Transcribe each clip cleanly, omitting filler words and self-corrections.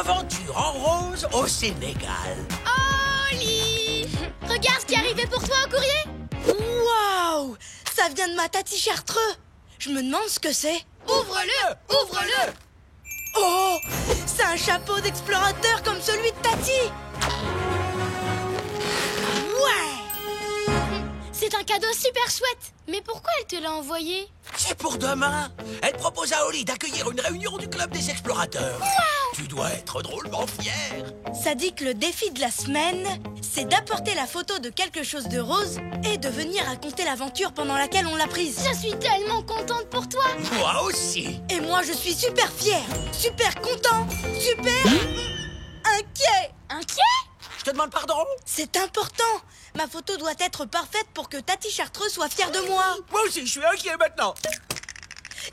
aventure en rose au Sénégal. Oli! Regarde ce qui est arrivé pour toi au courrier. Waouh! Ça vient de ma Tati Chartreux. Je me demande ce que c'est. Ouvre-le! Ouvre-le! Oh! C'est un chapeau d'explorateur comme celui de Tati. Ouais! C'est un cadeau super chouette. Mais pourquoi elle te l'a envoyé? C'est pour demain. Elle propose à Oli d'accueillir une réunion du club des explorateurs. Wow! Tu dois être drôlement fier. Ça dit que le défi de la semaine, c'est d'apporter la photo de quelque chose de rose et de venir raconter l'aventure pendant laquelle on l'a prise. Je suis tellement contente pour toi. Moi aussi. Et moi, je suis super fier, super content, super inquiet. Inquiet? Je te demande pardon. C'est important. Ma photo doit être parfaite pour que Tati Chartreux soit fière de moi. Moi aussi, je suis inquiet maintenant.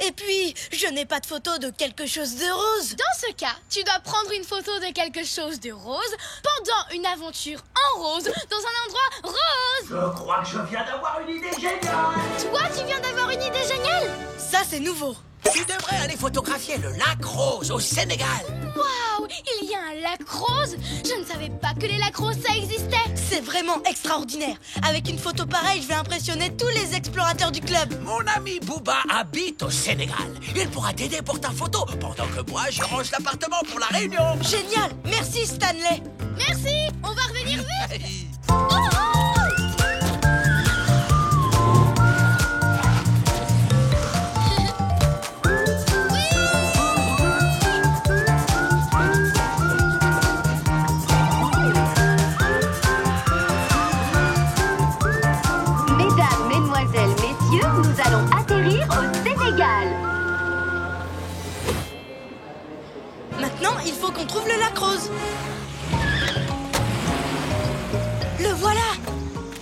Et puis, je n'ai pas de photo de quelque chose de rose. Dans ce cas, tu dois prendre une photo de quelque chose de rose pendant une aventure en rose dans un endroit rose. Je crois que je viens d'avoir une idée géniale. Toi, tu viens d'avoir une idée géniale. Ça, c'est nouveau. Tu devrais aller photographier le lac Rose au Sénégal. Waouh, il y a un lac rose. Je ne savais pas que les lacs roses, ça existait. C'est vraiment extraordinaire. Avec une photo pareille, je vais impressionner tous les explorateurs du club. Mon ami Booba habite au Sénégal. Il pourra t'aider pour ta photo pendant que moi, je range l'appartement pour la réunion. Génial. Merci, Stanley. Merci, on va revenir vite. Mesdames, mesdemoiselles, messieurs, nous allons atterrir au Sénégal. Maintenant, il faut qu'on trouve le lac rose. Le voilà.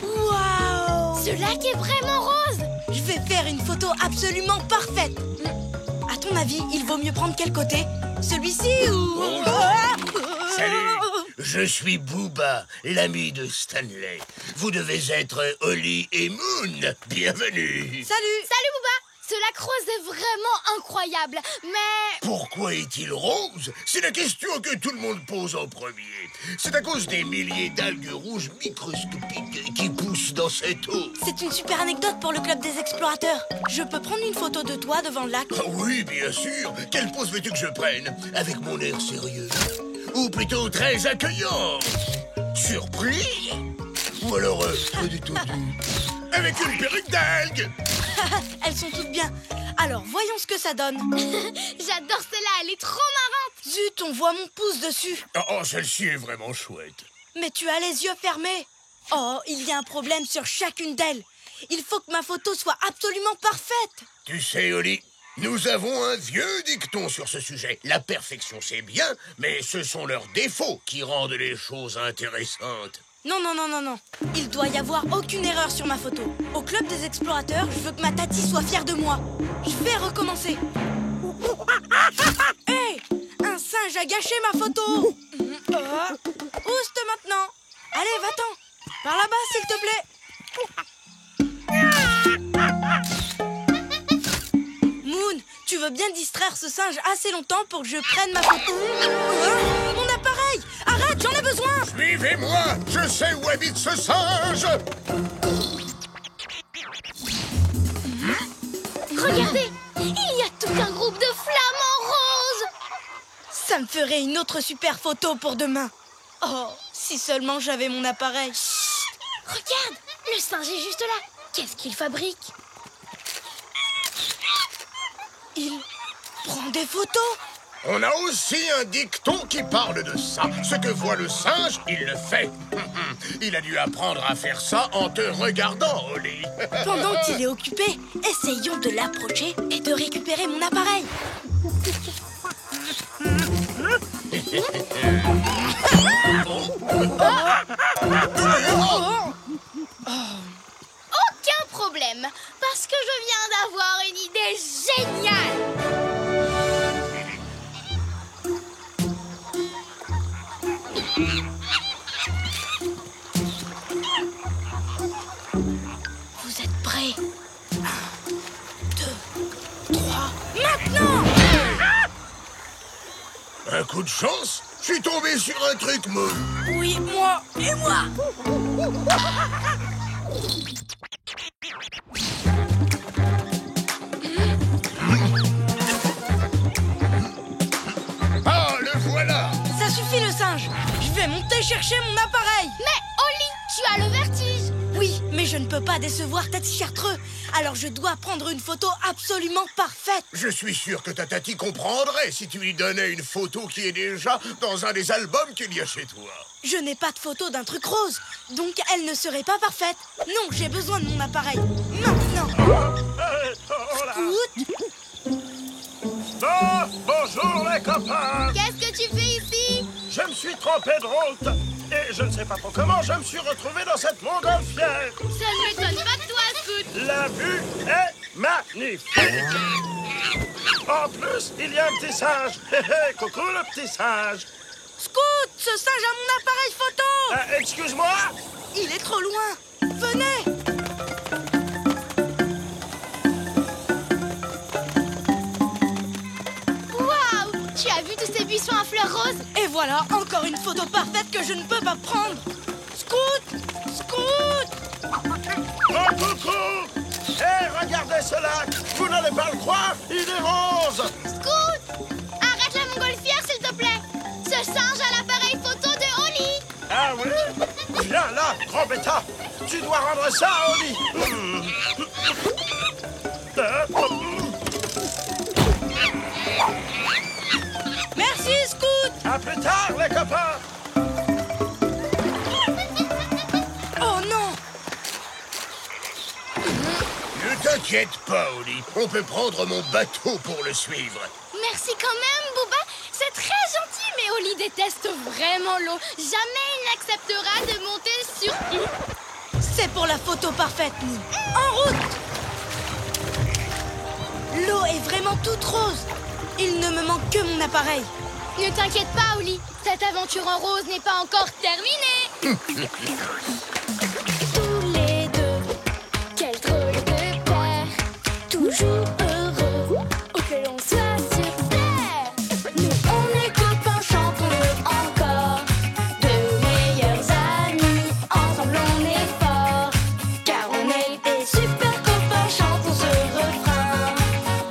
Waouh! Ce lac est vraiment rose. Je vais faire une photo absolument parfaite. À ton avis, il vaut mieux prendre quel côté? Celui-ci ou... Salut, je suis Booba, l'ami de Stanley. Vous devez être Oli et Moon. Bienvenue. Salut! Salut Booba. Ce lac rose est vraiment incroyable, mais... Pourquoi est-il rose? C'est la question que tout le monde pose en premier. C'est à cause des milliers d'algues rouges microscopiques qui poussent dans cette eau. C'est une super anecdote pour le club des explorateurs. Je peux prendre une photo de toi devant le lac? Ah oui, bien sûr. Quelle pose veux-tu que je prenne? Avec mon air sérieux? Ou plutôt très accueillant? Surpris? Ou alors, pas du tout avec une perruque d'algues? Elles sont toutes bien. Alors, voyons ce que ça donne. J'adore celle-là, elle est trop marrante. Zut, on voit mon pouce dessus. Oh, celle-ci est vraiment chouette. Mais tu as les yeux fermés. Oh, il y a un problème sur chacune d'elles. Il faut que ma photo soit absolument parfaite. Tu sais, Oli, nous avons un vieux dicton sur ce sujet. La perfection, c'est bien, mais ce sont leurs défauts qui rendent les choses intéressantes. Non, non, non, non, non. Il doit y avoir aucune erreur sur ma photo. Au club des explorateurs, je veux que ma Tati soit fière de moi. Je vais recommencer. Hé! Un singe a gâché ma photo. Ouste maintenant. Allez, va-t'en. Par là-bas, s'il te plaît. Moon, tu veux bien distraire ce singe assez longtemps pour que je prenne ma photo? Mon appareil! Arrête, j'en ai besoin! Suivez-moi, je sais où habite ce singe. Regardez, il y a tout un groupe de flamants roses. Ça me ferait une autre super photo pour demain. Oh, si seulement j'avais mon appareil. Regarde, le singe est juste là. Qu'est-ce qu'il fabrique? Il prend des photos. On a aussi un dicton qui parle de ça. Ce que voit le singe, il le fait. Il a dû apprendre à faire ça en te regardant, Oli. Pendant qu'il est occupé, essayons de l'approcher et de récupérer mon appareil. Aucun problème, parce que je viens d'avoir une idée géniale. Vous êtes prêts? 1, 2, 3, maintenant! Un coup de chance? Je suis tombé sur un truc mou. Oui, moi et moi. Ah, le voilà! Ça suffit le singe. Je vais monter chercher mon appareil. Mais Oli, tu as le vertige. Oui, mais je ne peux pas décevoir Tati Chartreux. Alors je dois prendre une photo absolument parfaite. Je suis sûr que ta Tati comprendrait si tu lui donnais une photo qui est déjà dans un des albums qu'il y a chez toi. Je n'ai pas de photo d'un truc rose, donc elle ne serait pas parfaite. Non, j'ai besoin de mon appareil. Maintenant. Scoot, Oh, bonjour les copains. Qu'est-ce que tu fais ici? Je me suis trompé de route. Et je ne sais pas trop comment je me suis retrouvé dans cette montgolfière. Ça ne m'étonne pas de toi, Scoot. La vue est magnifique. En plus, il y a un petit singe. Hé, hé, coucou le petit singe. Scoot, ce singe a mon appareil photo. Excuse-moi. Il est trop loin. Venez. Waouh, tu as vu tous ces buissons à fleurs roses? Et voilà, encore une photo parfaite que je ne peux pas prendre. Scoot, Scoot. Oh, coucou. Hé, regardez cela. Vous n'allez pas le croire, il est rose. Scoot, arrête la montgolfière, s'il te plaît. Ce singe a l'appareil photo de Oli. Ah oui? Viens là, grand bêta. Tu dois rendre ça à Oli. Merci, Scoot. À plus tard, les copains. Oh non. Ne t'inquiète pas, Oli. On peut prendre mon bateau pour le suivre. Merci quand même, Booba. C'est très gentil, mais Oli déteste vraiment l'eau. Jamais il n'acceptera de monter sur... C'est pour la photo parfaite, Moon. En route. L'eau est vraiment toute rose. Il ne me manque que mon appareil. Ne t'inquiète pas, Oli. Cette aventure en rose n'est pas encore terminée. Tous les deux, quel drôle de paire. Toujours heureux, où que l'on soit sur terre. Nous, on est copains, chantons-le encore. De meilleurs amis, ensemble on est forts. Car on est des super copains, chantons ce refrain.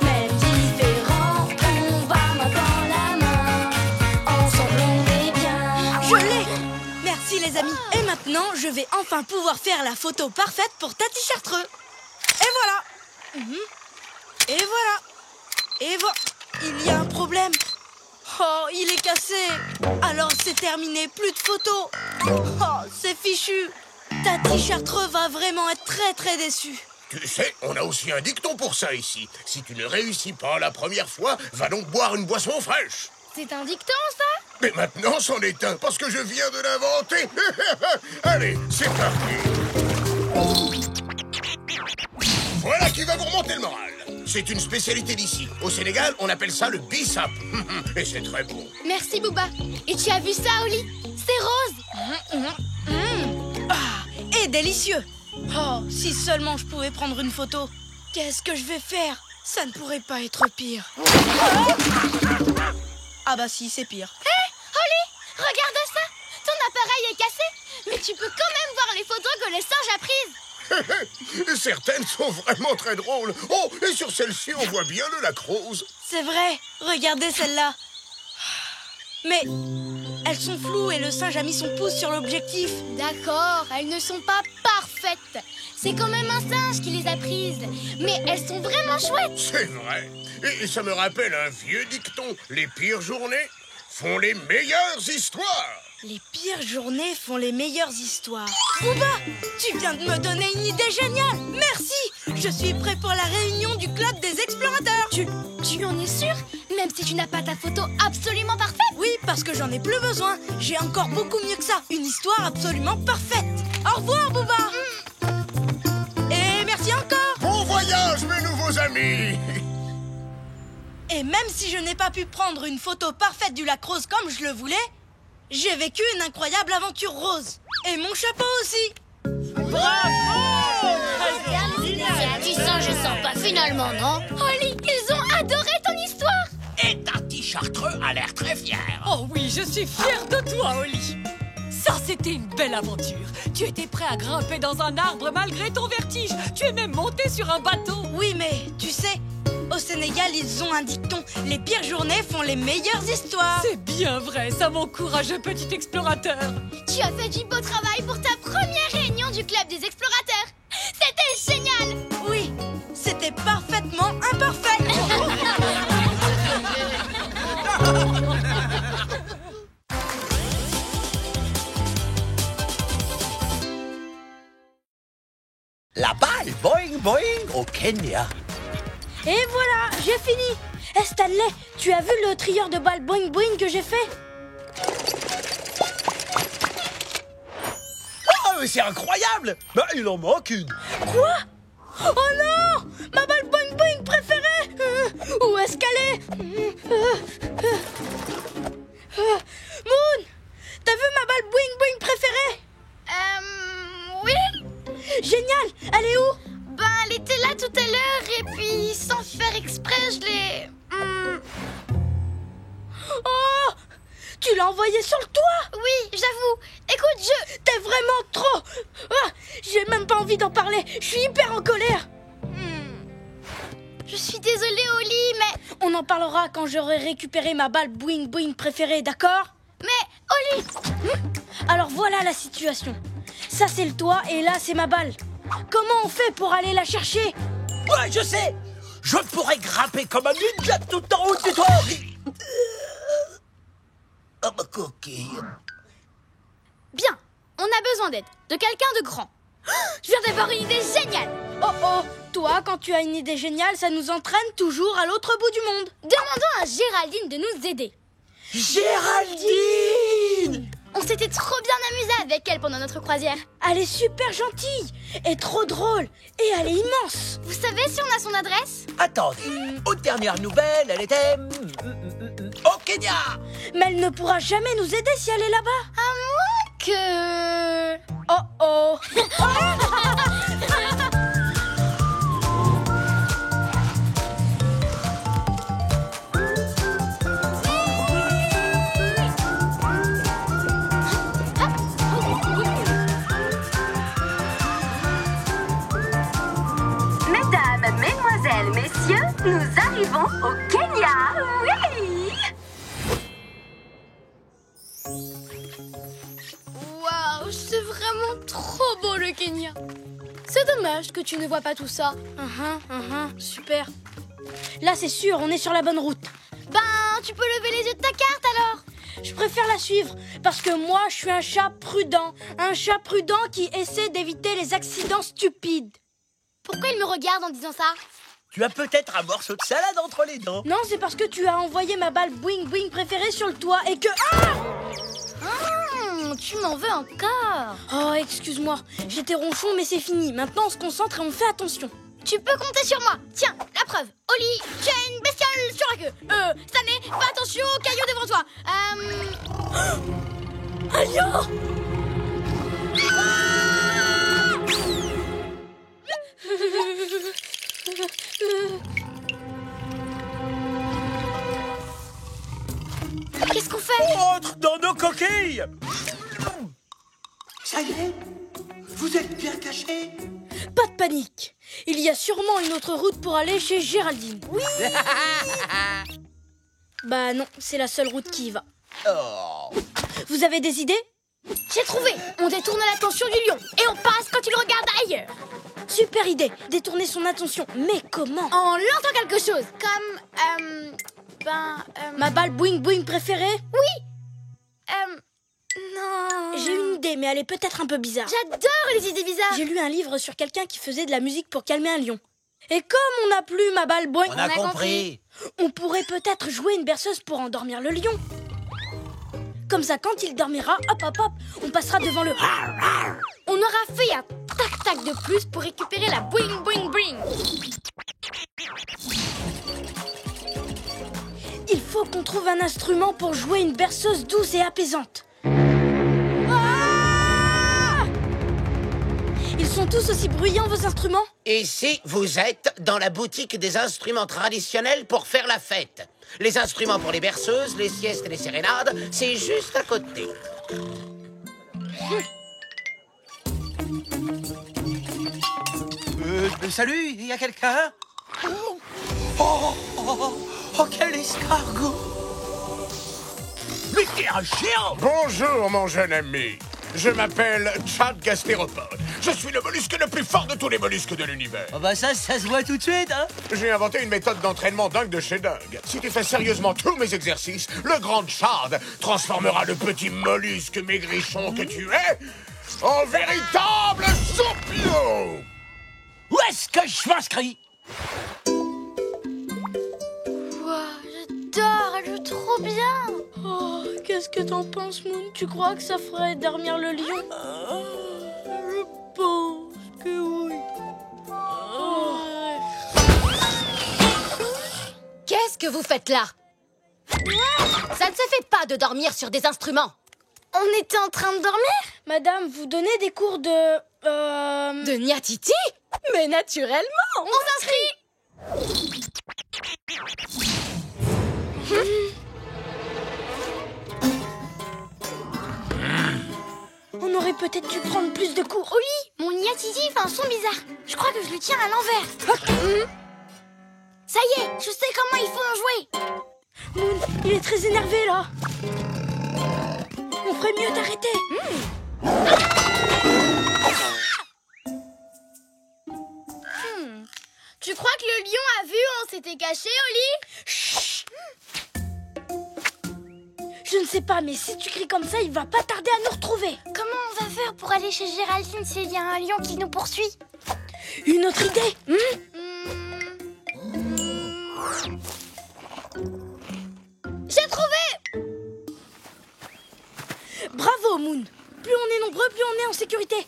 Même différents, on va main dans la main. Ensemble on est bien. Je l'ai. Merci les amis. Et maintenant, je vais enfin pouvoir faire la photo parfaite pour Tati Chartreux. Et voilà. Et voilà. Et voilà. Il y a un problème. Oh, il est cassé. Alors c'est terminé, plus de photos. Oh, c'est fichu. Tati Chartreux va vraiment être très très déçue. Tu sais, on a aussi un dicton pour ça ici. Si tu ne réussis pas la première fois, va donc boire une boisson fraîche. C'est un dicton, ça? Mais maintenant, c'en est un, parce que je viens de l'inventer. Allez, c'est parti. Voilà qui va vous remonter le moral. C'est une spécialité d'ici. Au Sénégal, on appelle ça le bissap. Et c'est très bon. Merci, Booba. Et tu as vu ça, Oli? C'est rose. Ah, et délicieux. Oh, si seulement je pouvais prendre une photo. Qu'est-ce que je vais faire? Ça ne pourrait pas être pire. Ah bah si, c'est pire. Hé, Oli, regarde ça. Ton appareil est cassé, mais tu peux quand même voir les photos que le singe a prises. Certaines sont vraiment très drôles. Oh, et sur celle-ci, on voit bien le lac rose. C'est vrai, regardez celle-là. Mais elles sont floues et le singe a mis son pouce sur l'objectif. D'accord, elles ne sont pas parfaites. C'est quand même un singe qui les a prises. Mais elles sont vraiment chouettes. C'est vrai. Et ça me rappelle un vieux dicton. Les pires journées font les meilleures histoires. Les pires journées font les meilleures histoires. Booba, tu viens de me donner une idée géniale. Merci. Je suis prêt pour la réunion du club des explorateurs. Tu en es sûr? Même si tu n'as pas ta photo absolument parfaite? Oui, parce que j'en ai plus besoin. J'ai encore beaucoup mieux que ça. Une histoire absolument parfaite. Au revoir, Booba. Et merci encore. Bon voyage, mes nouveaux amis. Et même si je n'ai pas pu prendre une photo parfaite du lac rose comme je le voulais, j'ai vécu une incroyable aventure rose. Et mon chapeau aussi. Bravo! Du singe sympa finalement, non? Oli, ils ont adoré ton histoire. Et Tati Chartreux a l'air très fier. Oh oui, je suis fière de toi, Oli. Ça, c'était une belle aventure. Tu étais prêt à grimper dans un arbre malgré ton vertige. Tu es même monté sur un bateau. Oui, mais tu sais, au Sénégal, ils ont un dicton. Les pires journées font les meilleures histoires. C'est bien vrai, ça, mon courageux petit explorateur. Tu as fait du beau travail pour ta première réunion du club des explorateurs. C'était génial. Oui, c'était parfaitement imparfait. La balle boing boing au Kenya. Et voilà, j'ai fini. Stanley, tu as vu le trieur de balles boing boing que j'ai fait? Oh, c'est incroyable! Bah, il en manque une. Quoi? Oh non! Ma balle boing boing préférée! Où est-ce qu'elle est? Moon! T'as vu ma balle boing boing préférée? Oui. Génial! Elle est où? Ben, elle était là tout à l'heure et puis, sans faire exprès, je l'ai... Oh! Tu l'as envoyée sur le toit? Oui, j'avoue. Écoute, T'es vraiment trop... Ah, j'ai même pas envie d'en parler. Je suis hyper en colère. Je suis désolée, Oli, mais... On en parlera quand j'aurai récupéré ma balle boing boing préférée, d'accord? Mais, Oli... Alors voilà la situation. Ça c'est le toit et là c'est ma balle. Comment on fait pour aller la chercher? Ouais, je sais. Je pourrais grimper comme un ninja tout en haut du toit. Oh, ma coquille. Bien, on a besoin d'aide, de quelqu'un de grand. Je viens d'avoir une idée géniale. Oh oh, toi quand tu as une idée géniale, ça nous entraîne toujours à l'autre bout du monde. Demandons à Géraldine de nous aider. Géraldine! On s'était trop bien amusé avec elle pendant notre croisière. Elle est super gentille et trop drôle et elle est immense. Vous savez si on a son adresse? Attendez, aux dernières nouvelles, elle était... au Kenya. Mais elle ne pourra jamais nous aider si elle est là-bas. À moins que... Oh oh. Mesdames, mesdemoiselles, messieurs, nous arrivons au Kenya. Oui! Waouh, c'est vraiment trop beau le Kenya. C'est dommage que tu ne vois pas tout ça. Super. Là c'est sûr, on est sur la bonne route. Ben, tu peux lever les yeux de ta carte alors. Je préfère la suivre parce que moi je suis un chat prudent. Un chat prudent qui essaie d'éviter les accidents stupides. Pourquoi il me regarde en disant ça? Tu as peut-être un morceau de salade entre les dents. Non, c'est parce que tu as envoyé ma balle boing boing préférée sur le toit et que... Tu m'en veux encore? Oh, excuse-moi, j'étais ronchon mais c'est fini. Maintenant on se concentre et on fait attention. Tu peux compter sur moi. Tiens, la preuve. Oli, tu as une bestiole sur la queue. Stanley, fais attention aux cailloux devant toi. Un lion! Qu'est-ce qu'on fait? Entre dans nos coquilles. Ça y est, vous êtes bien cachés. Pas de panique. Il y a sûrement une autre route pour aller chez Géraldine. Oui. Bah non, c'est la seule route qui y va. Oh. Vous avez des idées? J'ai trouvé. On détourne l'attention du lion et on passe quand il regarde ailleurs. Super idée, détourner son attention. Mais comment? En lançant quelque chose. Comme, Ma balle boing boing préférée? Oui. Non. J'ai une idée, mais elle est peut-être un peu bizarre. J'adore les idées bizarres. J'ai lu un livre sur quelqu'un qui faisait de la musique pour calmer un lion. Et comme on n'a plus ma balle boing, On a compris. on pourrait peut-être jouer une berceuse pour endormir le lion. Comme ça, quand il dormira, hop hop hop, on passera devant le... On aura fait un tac-tac de plus pour récupérer la boing boing boing. Il faut qu'on trouve un instrument pour jouer une berceuse douce et apaisante. Ils sont tous aussi bruyants, vos instruments? Ici, vous êtes dans la boutique des instruments traditionnels pour faire la fête. Les instruments pour les berceuses, les siestes et les sérénades, c'est juste à côté. Salut, il y a quelqu'un? Oh, quel escargot! Mais t'es un géant! Bonjour, mon jeune ami. Je m'appelle Chad Gastéropode. Je suis le mollusque le plus fort de tous les mollusques de l'univers. Oh bah ça se voit tout de suite, hein? J'ai inventé une méthode d'entraînement dingue de chez dingue. Si tu fais sérieusement tous mes exercices, le grand Chad transformera le petit mollusque maigrichon que tu es en véritable champion! Où est-ce que je m'inscris? Wow, j'adore, elle joue trop bien. Oh, qu'est-ce que t'en penses, Moon? Tu crois que ça ferait dormir le lion? Je pense que oui. Qu'est-ce que vous faites là? Ça ne se fait pas de dormir sur des instruments. On était en train de dormir? Madame, vous donnez des cours de... De Niatiti? Mais naturellement. On s'inscrit. On aurait peut-être dû prendre plus de cours. Oui, mon Niatiti fait un son bizarre. Je crois que je le tiens à l'envers. Ça y est, je sais comment il faut en jouer. Moon, il est très énervé, là. On ferait mieux d'arrêter. Tu crois que le lion a vu où on s'était caché au lit? Chut. Je ne sais pas, mais si tu cries comme ça, il va pas tarder à nous retrouver. Comment on va faire pour aller chez Géraldine s'il y a un lion qui nous poursuit? Une autre idée? J'ai trouvé! Bravo, Moon. Plus on est nombreux, plus on est en sécurité.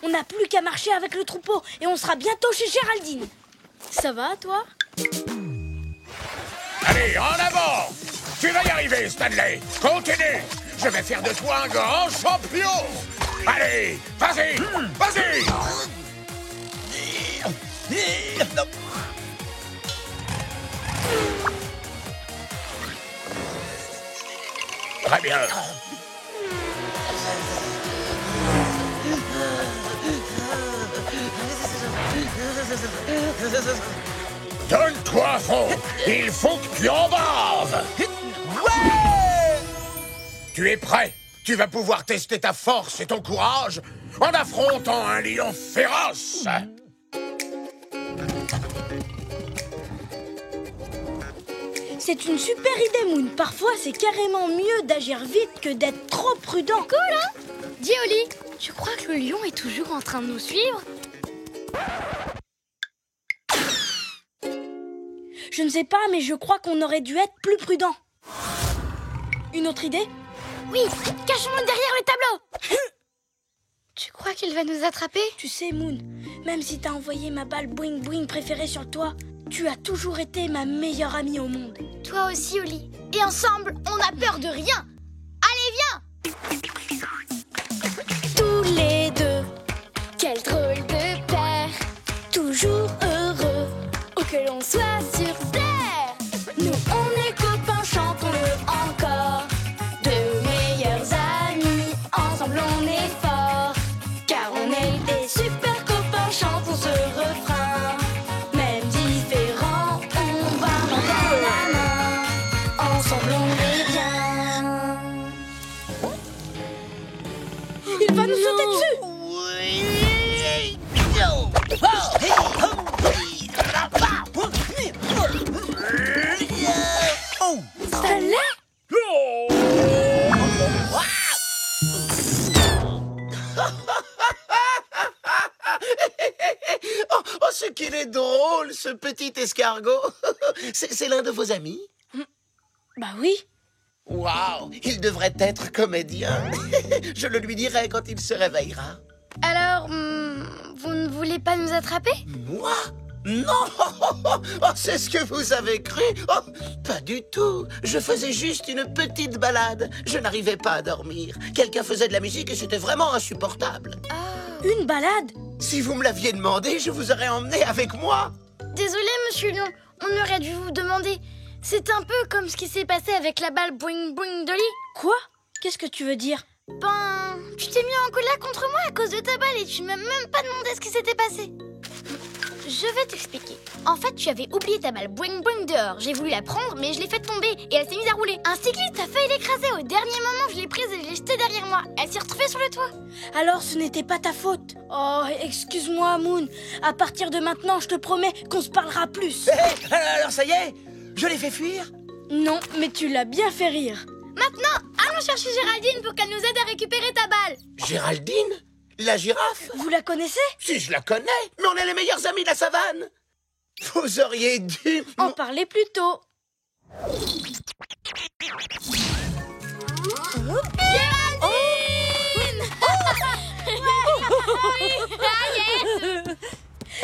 On n'a plus qu'à marcher avec le troupeau et on sera bientôt chez Géraldine. Ça va, toi? Allez, en avant! Tu vas y arriver, Stanley! Continue! Je vais faire de toi un grand champion! Allez, vas-y! Vas-y! Très bien. Donne-toi à fond! Il faut que tu en baves! Ouais! Tu es prêt? Tu vas pouvoir tester ta force et ton courage en affrontant un lion féroce! C'est une super idée, Moon. Parfois, c'est carrément mieux d'agir vite que d'être trop prudent. Cool, hein? Dis, Oli, tu crois que le lion est toujours en train de nous suivre? Je ne sais pas, mais je crois qu'on aurait dû être plus prudent. Une autre idée? Oui, cachons-nous derrière le tableau. Tu crois qu'il va nous attraper? Tu sais, Moon, même si t'as envoyé ma balle boing boing préférée sur le toit, tu as toujours été ma meilleure amie au monde. Toi aussi, Oli. Et ensemble, on n'a peur de rien. Allez, viens! Tous les deux, Quel drôle de père, toujours heureux, où que l'on soit sur terre. nous on est copains, chantons-le encore. De meilleurs amis, ensemble on est forts. Car on est des super copains, chantons ce refrain. Même différents, on va main dans la main. Ensemble on est bien. Il va nous sauter dessus. Stanley? Oh, ce qu'il est drôle, ce petit escargot. C'est l'un de vos amis? Bah oui. Waouh, il devrait être comédien. Je le lui dirai quand il se réveillera. Alors, vous ne voulez pas nous attraper? Moi? Non! Oh, c'est ce que vous avez cru? Oh, pas du tout. Je faisais juste une petite balade. Je n'arrivais pas à dormir. Quelqu'un faisait de la musique et c'était vraiment insupportable. Une balade? Si vous me l'aviez demandé, je vous aurais emmené avec moi. Désolé, monsieur Lion, on aurait dû vous demander. C'est un peu comme ce qui s'est passé avec la balle boing boing d'Oli. Quoi? Qu'est-ce que tu veux dire? Ben, tu t'es mis en colère contre moi à cause de ta balle et tu m'as même pas demandé ce qui s'était passé. Je vais t'expliquer. En fait, tu avais oublié ta balle boing boing dehors. J'ai voulu la prendre, mais je l'ai faite tomber et elle s'est mise à rouler. Un cycliste a failli l'écraser. Au dernier moment, je l'ai prise et je l'ai jetée derrière moi. Elle s'est retrouvée sur le toit. Alors ce n'était pas ta faute. Oh, excuse-moi, Moon. À partir de maintenant, je te promets qu'on se parlera plus. Alors ça y est, je l'ai fait fuir. Non, mais tu l'as bien fait rire. Maintenant, allons chercher Géraldine pour qu'elle nous aide à récupérer ta balle. Géraldine? La girafe? Vous la connaissez? Si, je la connais, mais on est les meilleurs amis de la savane. Vous auriez dû... En parler plus tôt.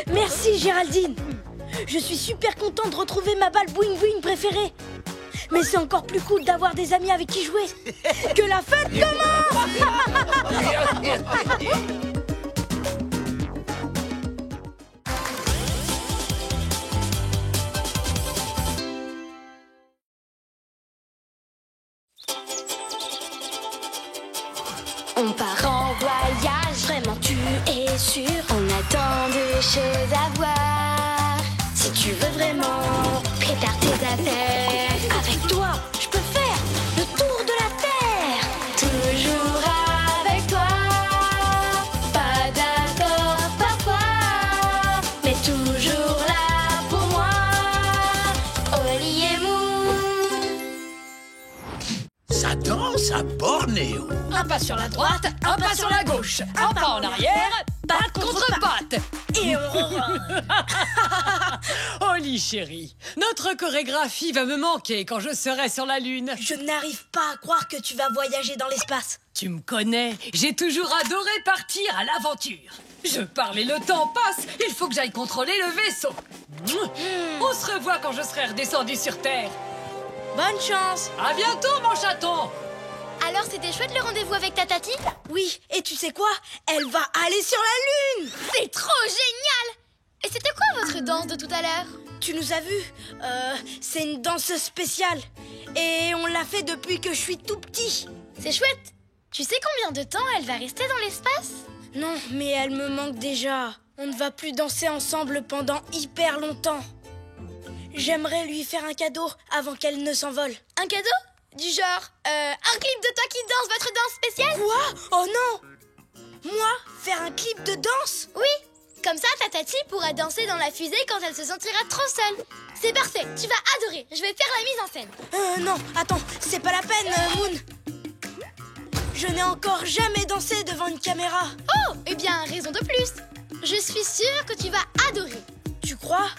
Merci, Géraldine. Je suis super content de retrouver ma balle boing boing préférée. Mais c'est encore plus cool d'avoir des amis avec qui jouer. Que la fête commence! On part en voyage, vraiment tu es sûr. On a tant de choses à voir. Si tu veux vraiment, prépare tes affaires. Avec toi, je peux faire le tour de la terre. Toujours avec toi. Pas d'accord parfois, mais toujours là pour moi. Oli et Moon. Ça danse à Bornéo. Un pas sur la droite, un pas sur la gauche. Un pas en arrière, patte contre patte. Et on... Oli chérie, notre chorégraphie va me manquer quand je serai sur la Lune. Je n'arrive pas à croire que tu vas voyager dans l'espace. Tu me connais, j'ai toujours adoré partir à l'aventure. Je parle et le temps passe, il faut que j'aille contrôler le vaisseau. On se revoit quand je serai redescendu sur Terre. Bonne chance. À bientôt mon chaton. Alors c'était chouette le rendez-vous avec ta tati? Oui, et tu sais quoi? Elle va aller sur la Lune. C'est trop génial! Et c'était quoi votre danse de tout à l'heure? Tu nous as vus? C'est une danse spéciale. Et on l'a fait depuis que je suis tout petit. C'est chouette! Tu sais combien de temps elle va rester dans l'espace? Non, mais elle me manque déjà. On ne va plus danser ensemble pendant hyper longtemps. J'aimerais lui faire un cadeau avant qu'elle ne s'envole. Un cadeau? Du genre, un clip de toi qui danse votre danse spéciale? Quoi? Oh non! Moi? Faire un clip de danse? Oui! Comme ça, ta tati pourra danser dans la fusée quand elle se sentira trop seule. C'est parfait, tu vas adorer. Je vais faire la mise en scène. Non, attends, c'est pas la peine, Moon. Je n'ai encore jamais dansé devant une caméra. Oh, eh bien, raison de plus. Je suis sûre que tu vas adorer. Tu crois?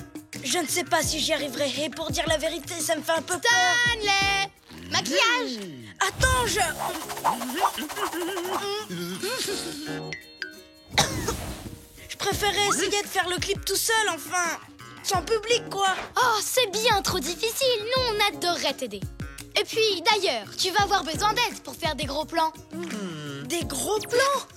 Je ne sais pas si j'y arriverai. Et pour dire la vérité, ça me fait un peu peur. Stanley! Maquillage! Attends, Je préférais essayer de faire le clip tout seul, enfin. Sans public, quoi. Oh, c'est bien trop difficile. Nous, on adorerait t'aider. Et puis, d'ailleurs, tu vas avoir besoin d'aide pour faire des gros plans. Des gros plans?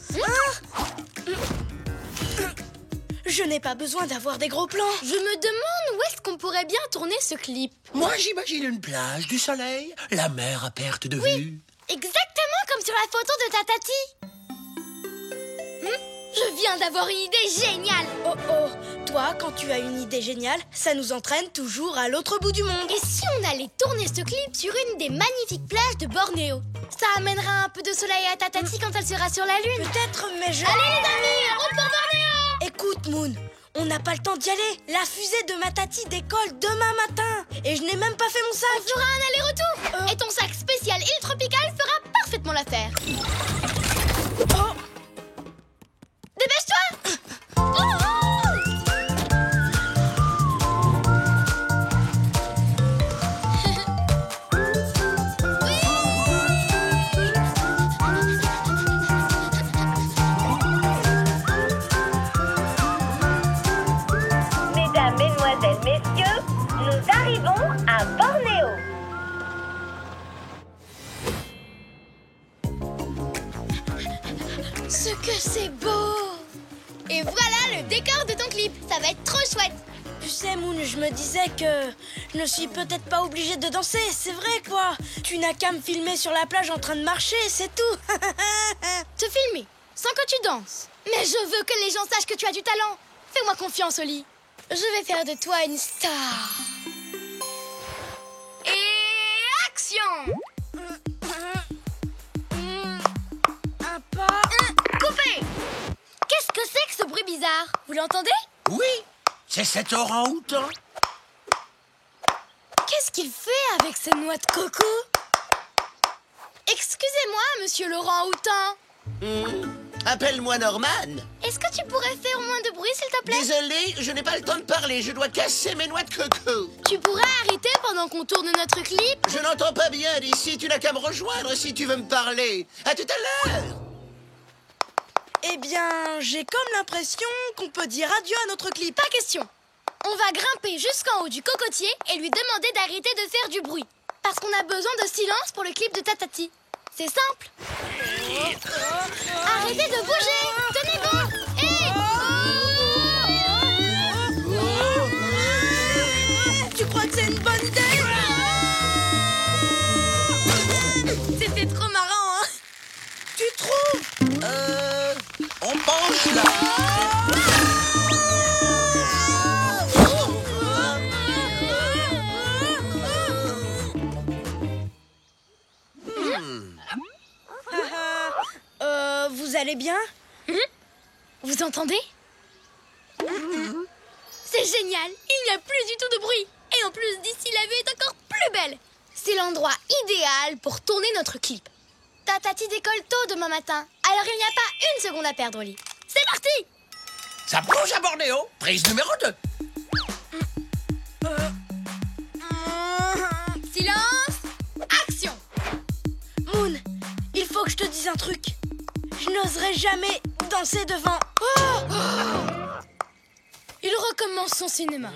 Je n'ai pas besoin d'avoir des gros plans. Je me demande où est-ce qu'on pourrait bien tourner ce clip. Moi, j'imagine une plage, du soleil, la mer à perte de vue. Exactement comme sur la photo de ta tati. Je viens d'avoir une idée géniale. Oh oh, toi, quand tu as une idée géniale, ça nous entraîne toujours à l'autre bout du monde. Et si on allait tourner ce clip sur une des magnifiques plages de Bornéo? Ça amènera un peu de soleil à ta tati quand elle sera sur la Lune. Peut-être, mais je... Allez les amis, on part Bornéo! Écoute, Moon, on n'a pas le temps d'y aller. La fusée de ma tati décolle demain matin. Et je n'ai même pas fait mon sac. On fera un aller-retour. Et ton sac spécial île tropicale fera parfaitement l'affaire. Oh. Dépêche-toi! Oh! Mesdames, mesdemoiselles, messieurs, nous arrivons à Bornéo. Ce que c'est beau! Et voilà le décor de ton clip. Ça va être trop chouette. Tu sais, Moon, je me disais que je ne suis peut-être pas obligée de danser, c'est vrai quoi. Tu n'as qu'à me filmer sur la plage en train de marcher, c'est tout. Te filmer, sans que tu danses. Mais je veux que les gens sachent que tu as du talent. Fais-moi confiance, Oli. Je vais faire de toi une star. Et action! Un pas. Coupé! Qu'est-ce que c'est que ce bruit bizarre? Vous l'entendez? Oui, c'est cet orang-outan. Qu'est-ce qu'il fait avec ces noix de coco? Excusez-moi, monsieur Laurent Houtan. Appelle-moi Norman. Est-ce que tu pourrais faire moins de bruit, s'il te plaît? Désolé, je n'ai pas le temps de parler. Je dois casser mes noix de coco. Tu pourrais arrêter pendant qu'on tourne notre clip? Je n'entends pas bien d'ici. Tu n'as qu'à me rejoindre si tu veux me parler. À tout à l'heure. Eh bien, j'ai comme l'impression qu'on peut dire adieu à notre clip. Pas question. On va grimper jusqu'en haut du cocotier et lui demander d'arrêter de faire du bruit. Parce qu'on a besoin de silence pour le clip de Tatati. C'est simple. Arrêtez de bouger. Tenez bon. Tu crois que c'est une bonne idée? C'était trop marrant, hein? Tu trouves? On mange là. Vous allez bien? Vous entendez? C'est génial. Il n'y a plus du tout de bruit. Et en plus, d'ici la vue est encore plus belle. C'est l'endroit idéal pour tourner notre clip. Tatati décolle tôt demain matin. Alors il n'y a pas une seconde à perdre, Oli. C'est parti! Ça plonge à Bornéo. Prise numéro 2. Silence! Action! Moon, il faut que je te dise un truc. Je n'oserais jamais danser devant... Il recommence son cinéma.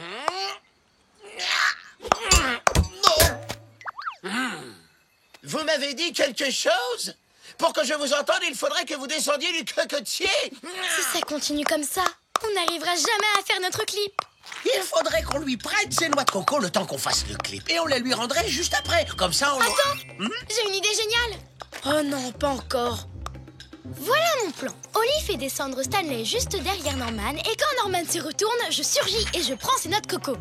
Vous m'avez dit quelque chose? Pour que je vous entende, il faudrait que vous descendiez du cocotier. Si ça continue comme ça, on n'arrivera jamais à faire notre clip. Il faudrait qu'on lui prête ses noix de coco le temps qu'on fasse le clip. Et on les lui rendrait juste après. Comme ça, on... Attends! J'ai une idée géniale! Oh non, pas encore. Voilà mon plan. Oli fait descendre Stanley juste derrière Norman et quand Norman se retourne, je surgis et je prends ses noix de coco.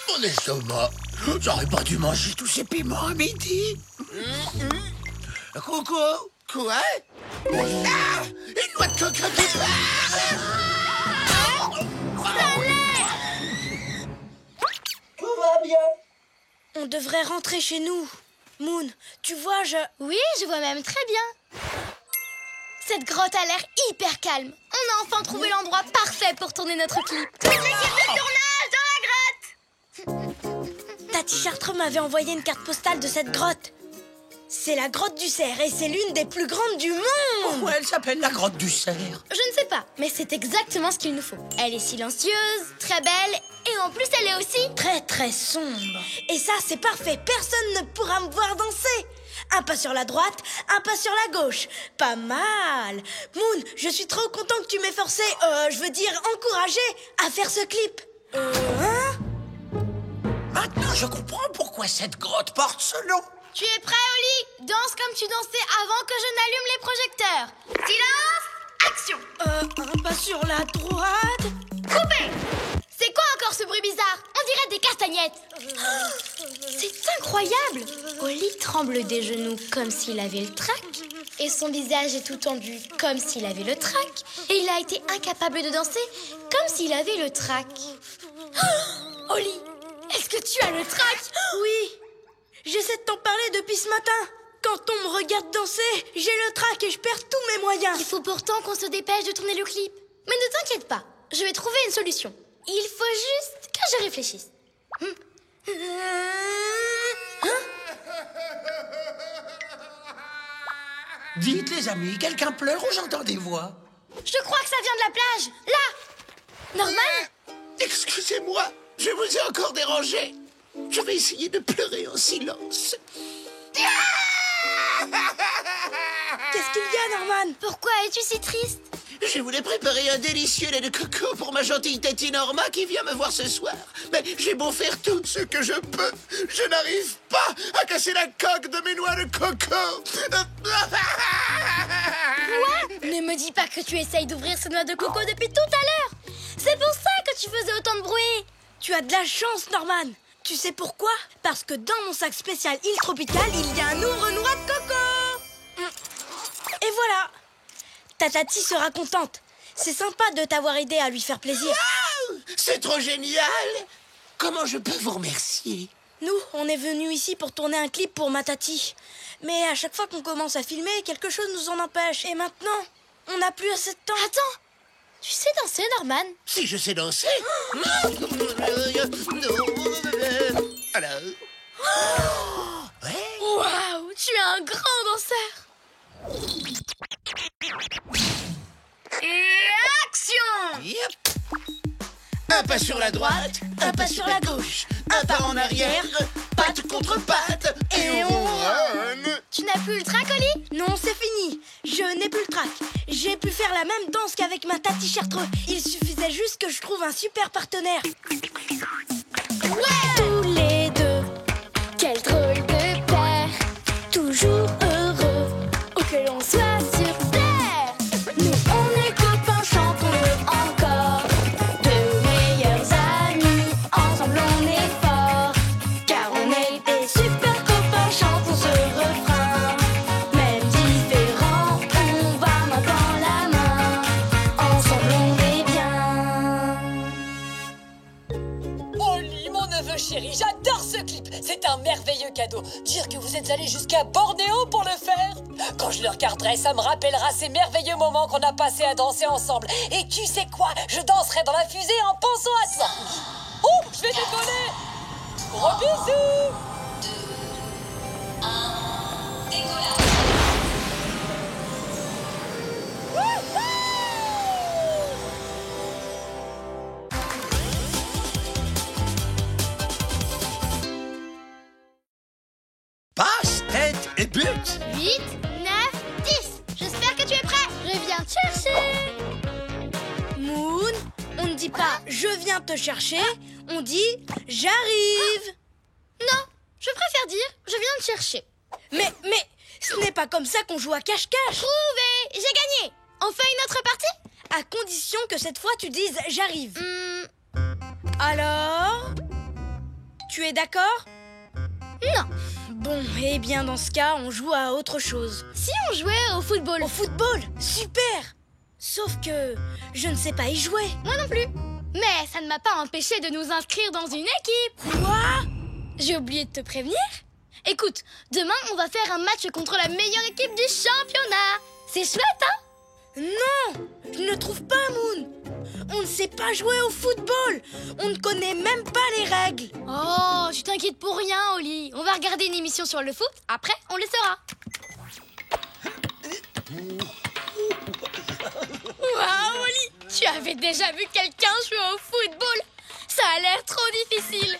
Mon estomac, j'aurais pas dû manger tous ces piments à midi. Coucou. Quoi? Ah, une noix de coco qui part. Tout va bien. On devrait rentrer chez nous. Moon, tu vois, Oui, je vois même très bien. Cette grotte a l'air hyper calme. On a enfin trouvé l'endroit parfait pour tourner notre clip. L'équipe de tournage dans la grotte! Tati Chartreux m'avait envoyé une carte postale de cette grotte. C'est la grotte du cerf et c'est l'une des plus grandes du monde. Pourquoi elle s'appelle la grotte du cerf? Je ne sais pas, mais c'est exactement ce qu'il nous faut. Elle est silencieuse, très belle, et en plus elle est aussi... Très très sombre. Et ça, c'est parfait. Personne ne pourra me voir danser. Un pas sur la droite, un pas sur la gauche. Pas mal. Moon, je suis trop content que tu m'aies forcé, je veux dire encouragé à faire ce clip. Hein? Maintenant, je comprends pourquoi cette grotte porte ce nom. Tu es prêt, Oli? Danse comme tu dansais avant que je n'allume les projecteurs. Silence! Action! Un pas sur la droite. Coupé! C'est quoi encore ce bruit bizarre? On dirait des castagnettes. C'est incroyable! Oli tremble des genoux comme s'il avait le trac. Et son visage est tout tendu comme s'il avait le trac. Et il a été incapable de danser comme s'il avait le trac. Oli, est-ce que tu as le trac? Oui. J'essaie de t'en parler depuis ce matin. Quand on me regarde danser, j'ai le trac et je perds tous mes moyens. Il faut pourtant qu'on se dépêche de tourner le clip. Mais ne t'inquiète pas, je vais trouver une solution. Il faut juste que je réfléchisse. Dites les amis, quelqu'un pleure ou j'entends des voix? Je crois que ça vient de la plage. Là! Norman? Excusez-moi, je vous ai encore dérangé. Je vais essayer de pleurer en silence. Qu'est-ce qu'il y a, Norman? Pourquoi es-tu si triste? Je voulais préparer un délicieux lait de coco pour ma gentille Tati Norma qui vient me voir ce soir. Mais j'ai beau faire tout ce que je peux, je n'arrive pas à casser la coque de mes noix de coco. Quoi? Ne me dis pas que tu essayes d'ouvrir ces noix de coco depuis tout à l'heure. C'est pour ça que tu faisais autant de bruit. Tu as de la chance, Norman. Tu sais pourquoi? Parce que dans mon sac spécial île tropicale, il y a un ouvre-noix de coco. Et voilà. Ta Tati sera contente. C'est sympa de t'avoir aidé à lui faire plaisir. Wow, c'est trop génial. Comment je peux vous remercier? Nous, on est venus ici pour tourner un clip pour ma Tati. Mais à chaque fois qu'on commence à filmer, quelque chose nous en empêche. Et maintenant, on n'a plus assez de temps. Attends, tu sais danser, Norman? Si je sais danser. Alors. Ouais. Waouh, tu es un grand danseur. Et action! Yep. Un pas sur la droite, un pas sur la gauche, un pas en arrière, patte contre patte, et on run. Tu n'as plus le trac, Oli? Non, c'est fini. Je n'ai plus le trac. J'ai pu faire la même danse qu'avec ma Tati Chartreux. Il suffisait juste que je trouve un super partenaire. Ouais! Tous les deux, quel drôle de paire. Toujours heureux, où que l'on soit sur terre. Nous on est copains, chantons-le encore. Deux meilleurs amis, ensemble on est forts. Car on est des super copains, chantons ce refrain. Même différents, on va main dans la main. Ensemble on est bien. Oli, mon neveu chéri, j'adore ce clip. C'est un merveilleux cadeau. Dire que vous êtes allé jusqu'à Bornéo pour le faire. Quand je le regarderai, ça me rappellera ces merveilleux moments qu'on a passés à danser ensemble. Et tu sais quoi? Je danserai dans la fusée en pensant à ça. Oh, je vais décoller. Gros bisous. Passe, tête et but. 8, 9, 10. J'espère que tu es prêt. Je viens te chercher. Moon, on ne dit pas « je viens te chercher », on dit « j'arrive Non, je préfère dire je viens te chercher. ». Mais, ce n'est pas comme ça qu'on joue à cache-cache. Prouvé, j'ai gagné. On fait une autre partie? À condition que cette fois tu dises « j'arrive ». Alors, tu es d'accord? Non. Bon, eh bien dans ce cas, on joue à autre chose. Si on jouait au football? Au football? Super! Sauf que je ne sais pas y jouer. Moi non plus. Mais ça ne m'a pas empêché de nous inscrire dans une équipe. Quoi? J'ai oublié de te prévenir. Écoute, demain on va faire un match contre la meilleure équipe du championnat. C'est chouette, hein? Non! Je ne trouve pas, Moon. On ne sait pas jouer au football. On ne connaît même pas les règles. Oh, tu t'inquiètes pour rien, Oli. On va regarder une émission sur le foot. Après, on le saura. Waouh, Oli, tu avais déjà vu quelqu'un jouer au football? Ça a l'air trop difficile.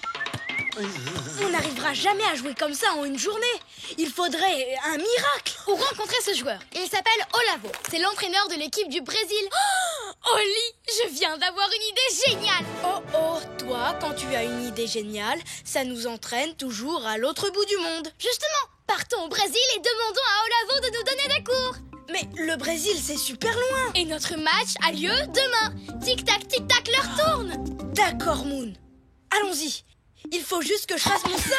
On n'arrivera jamais à jouer comme ça en une journée. Il faudrait un miracle. Pour rencontrer ce joueur, il s'appelle Olavo. C'est l'entraîneur de l'équipe du Brésil. Oh, Oli, je viens d'avoir une idée géniale. Oh, toi, quand tu as une idée géniale, ça nous entraîne toujours à l'autre bout du monde. Justement, partons au Brésil et demandons à Olavo de nous donner des cours. Mais le Brésil, c'est super loin. Et notre match a lieu demain. Tic-tac, l'heure tourne. D'accord, Moon. Allons-y. Il faut juste que je fasse mon sac.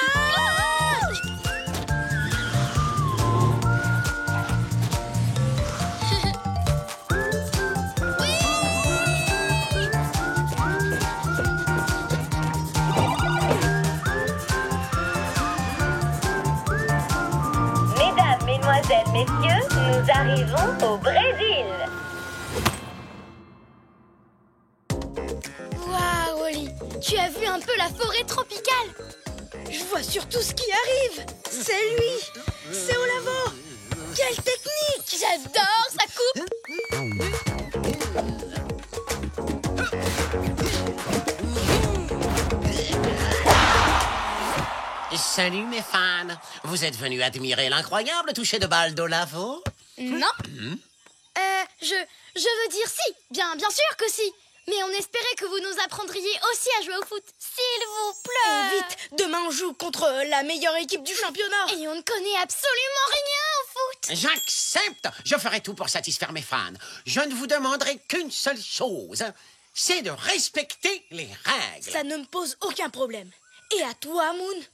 Mesdames, mesdemoiselles, messieurs, nous arrivons au Brésil. Waouh, Oli, tu as vu un peu la forêt tropicale? Je vois surtout ce qui arrive. C'est lui. C'est Olavo. Quelle technique! J'adore sa coupe. Salut mes fans. Vous êtes venus admirer l'incroyable toucher de balle d'Olavo? Non. Je veux dire si. Bien sûr que si. Mais on espérait que vous nous apprendriez aussi à jouer au foot. S'il vous plaît. Et vite, demain on joue contre la meilleure équipe du championnat. Et on ne connaît absolument rien au foot. J'accepte. Je ferai tout pour satisfaire mes fans. Je ne vous demanderai qu'une seule chose. C'est de respecter les règles. Ça ne me pose aucun problème. Et à toi, Moon?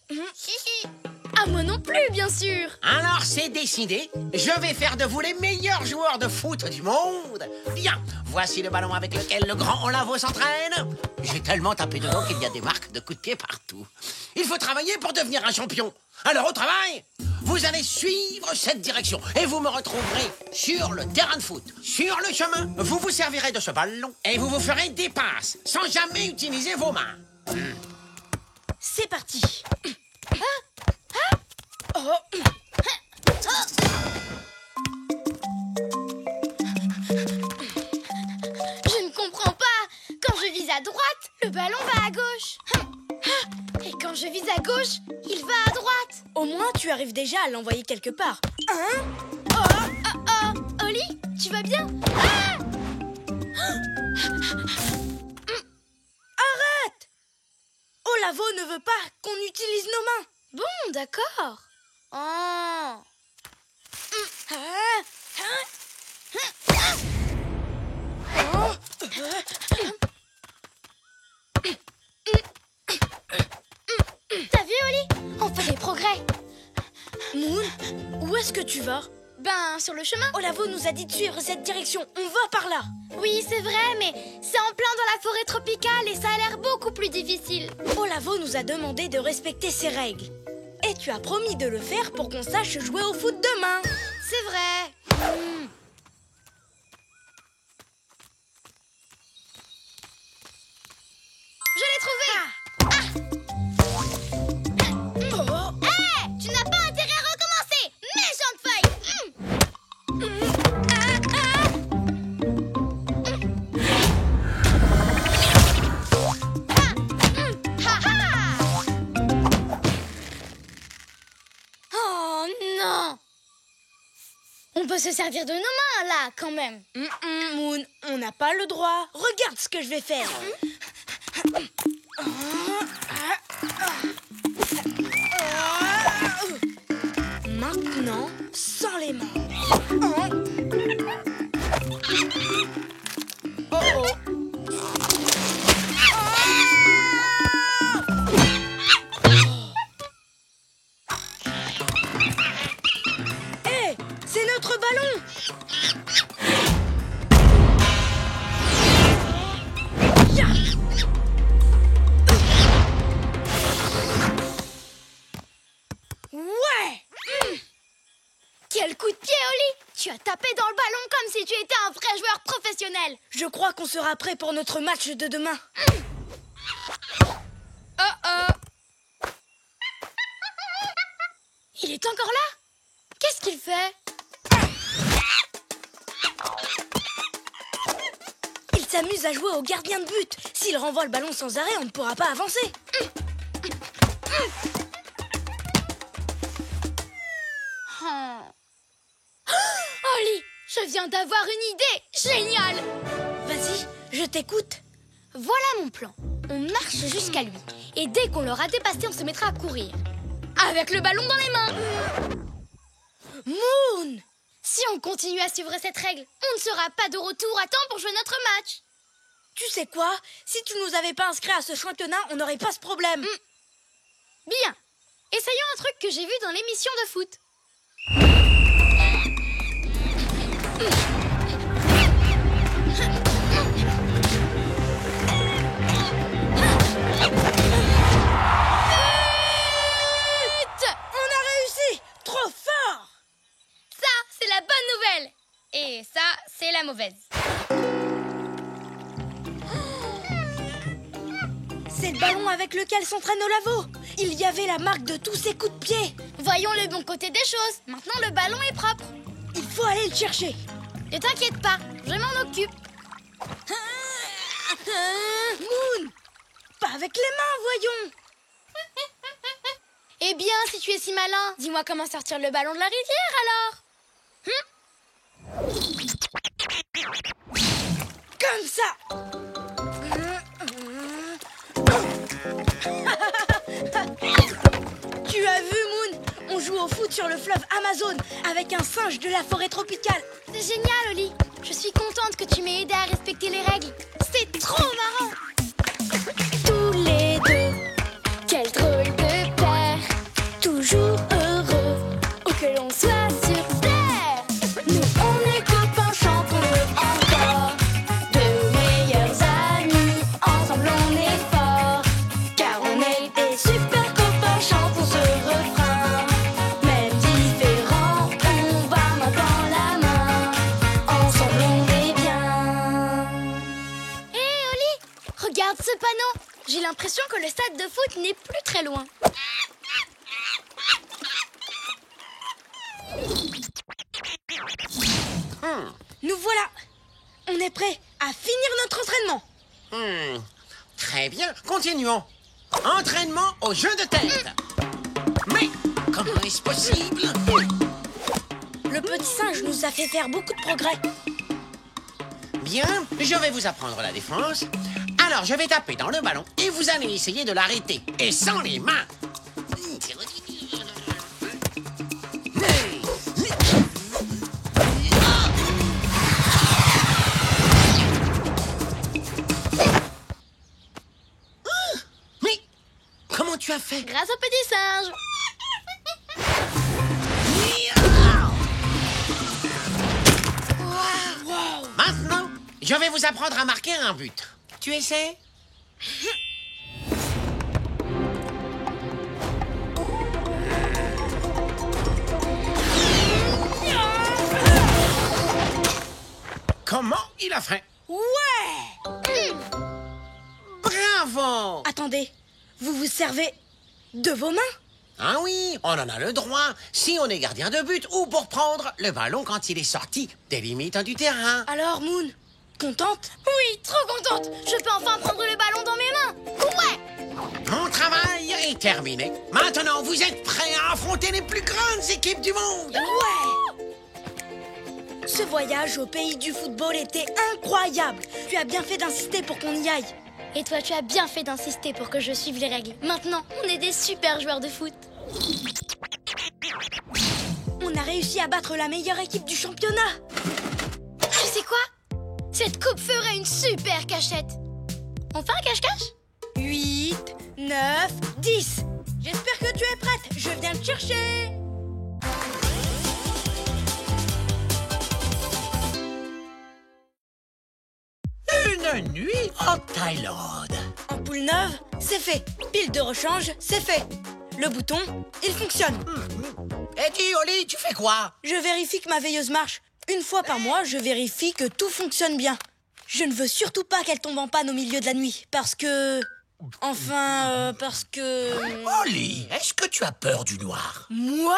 À moi non plus, bien sûr. Alors c'est décidé. Je vais faire de vous les meilleurs joueurs de foot du monde. Bien, voici le ballon avec lequel le grand Olavo s'entraîne. J'ai tellement tapé dedans qu'il y a des marques de coups de pied partout. Il faut travailler pour devenir un champion. Alors au travail, vous allez suivre cette direction et vous me retrouverez sur le terrain de foot. Sur le chemin, vous vous servirez de ce ballon et vous vous ferez des passes sans jamais utiliser vos mains. C'est parti. Je ne comprends pas. Quand je vise à droite, le ballon va à gauche. Et quand je vise à gauche, il va à droite. Au moins, tu arrives déjà à l'envoyer quelque part. Oli, tu vas bien? Arrête! Olavo ne veut pas qu'on utilise nos mains. Bon, d'accord. T'as vu, Oli? On fait des progrès. Moon, où est-ce que tu vas? Ben, sur le chemin. Olavo nous a dit de suivre cette direction. On va par là. Oui, c'est vrai, mais c'est en plein dans la forêt tropicale et ça a l'air beaucoup plus difficile. Olavo nous a demandé de respecter ses règles. Et tu as promis de le faire pour qu'on sache jouer au foot demain. C'est vrai. Je l'ai trouvé. Hé, tu n'as pas intérêt à recommencer, méchante feuille. Oh non! On peut se servir de nos mains là, quand même. Moon, on n'a pas le droit. Regarde ce que je vais faire. Maintenant, sans les mains. Hé, c'est notre ballon. Ouais! Quel coup de pied, Oli! Tu as tapé dans le ballon comme si tu étais un vrai joueur professionnel. Je crois qu'on sera prêt pour notre match de demain. Il est encore là? Qu'est-ce qu'il fait? Il s'amuse à jouer au gardien de but. S'il renvoie le ballon sans arrêt, on ne pourra pas avancer. Oli, je viens d'avoir une idée géniale! Vas-y, je t'écoute. Voilà mon plan. On marche jusqu'à lui. Et dès qu'on l'aura dépassé, on se mettra à courir. Avec le ballon dans les mains. Moon! Si on continue à suivre cette règle, on ne sera pas de retour à temps pour jouer notre match. Tu sais quoi? Si tu nous avais pas inscrits à ce championnat, on n'aurait pas ce problème. Bien. Essayons un truc que j'ai vu dans l'émission de foot. On a réussi! Trop fort! Ça, c'est la bonne nouvelle. Et ça, c'est la mauvaise. C'est le ballon avec lequel s'entraîne Olavo. Il y avait la marque de tous ses coups de pied. Voyons le bon côté des choses. Maintenant, le ballon est propre. Il faut aller le chercher. Ne t'inquiète pas, je m'en occupe. Moon! Pas avec les mains, voyons. Eh bien, si tu es si malin, dis-moi comment sortir le ballon de la rivière, alors. Comme ça. Tu as vu, Moon? On joue au foot sur le fleuve Amazon avec un singe de la forêt tropicale. C'est génial, Oli. Je suis contente que tu m'aies aidé à respecter les règles. C'est trop marrant. Tous les deux, quel drôle de paire. Toujours heureux, où que l'on soit sur terre. Nous, on est copains, chantons-le encore. Deux meilleurs amis, ensemble on est forts. Car on est des super copains, chantons ce refrain. Même différents, on va main dans la main. Ensemble on est bien. Hé Oli, regarde ce panneau. J'ai l'impression que le stade de foot n'est plus très loin. Nous voilà. On est prêt à finir notre entraînement. Très bien, continuons. Entraînement au jeu de tête. Mais comment est-ce possible? Le petit singe nous a fait faire beaucoup de progrès. Bien, je vais vous apprendre la défense. Alors, je vais taper dans le ballon et vous allez essayer de l'arrêter. Et sans les mains. Mais comment tu as fait? Grâce au petit singe. Maintenant, je vais vous apprendre à marquer un but. Tu essaies? Comment il a fait? Ouais! Bravo! Attendez, vous vous servez de vos mains? Ah oui, on en a le droit si on est gardien de but ou pour prendre le ballon quand il est sorti des limites du terrain. Alors, Moon, contente? Oui, trop contente. Je peux enfin prendre le ballon dans mes mains. Ouais. Mon travail est terminé. Maintenant, vous êtes prêts à affronter les plus grandes équipes du monde. Ouais! Ce voyage au pays du football était incroyable. Tu as bien fait d'insister pour qu'on y aille. Et toi, tu as bien fait d'insister pour que je suive les règles. Maintenant, on est des super joueurs de foot. On a réussi à battre la meilleure équipe du championnat. Tu sais quoi? Cette coupe ferait une super cachette. On fait un cache-cache? 8, 9, 10. J'espère que tu es prête. Je viens te chercher. Une nuit en Thaïlande. Ampoule neuve, c'est fait. Pile de rechange, c'est fait. Le bouton, il fonctionne. Et dis, Oli, tu fais quoi? Je vérifie que ma veilleuse marche. Une fois par mois, je vérifie que tout fonctionne bien. Je ne veux surtout pas qu'elle tombe en panne au milieu de la nuit, parce que... parce que... Oli, est-ce que tu as peur du noir? Moi?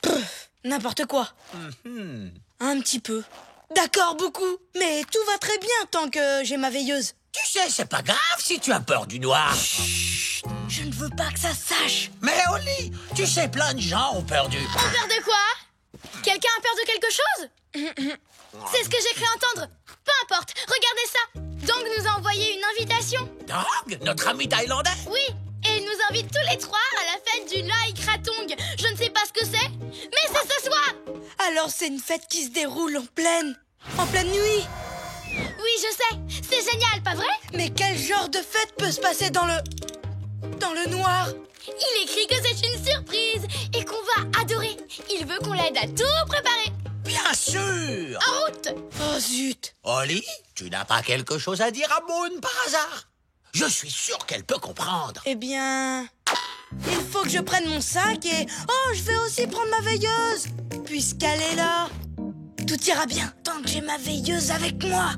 Pff, n'importe quoi. Un petit peu. D'accord, beaucoup. Mais tout va très bien tant que j'ai ma veilleuse. Tu sais, c'est pas grave si tu as peur du noir. Chut, je ne veux pas que ça se sache. Mais Oli, tu sais, plein de gens ont peur du... Ont peur de quoi? Quelqu'un a peur de quelque chose? C'est ce que j'ai cru entendre. Peu importe, regardez ça. Dong nous a envoyé une invitation. Dong, notre ami thaïlandais? Oui, et il nous invite tous les trois à la fête du Lai Krathong. Je ne sais pas ce que c'est, mais c'est ce soir. Alors c'est une fête qui se déroule en pleine nuit. Oui, je sais, c'est génial, pas vrai? Mais quel genre de fête peut se passer dans le noir? Il écrit que c'est une surprise et qu'on va adorer. Il veut qu'on l'aide à tout préparer. Bien sûr! En route! Oh zut! Oli, tu n'as pas quelque chose à dire à Moon par hasard? Je suis sûr qu'elle peut comprendre. Eh bien... il faut que je prenne mon sac et... oh, je vais aussi prendre ma veilleuse, puisqu'elle est là. Tout ira bien tant que j'ai ma veilleuse avec moi.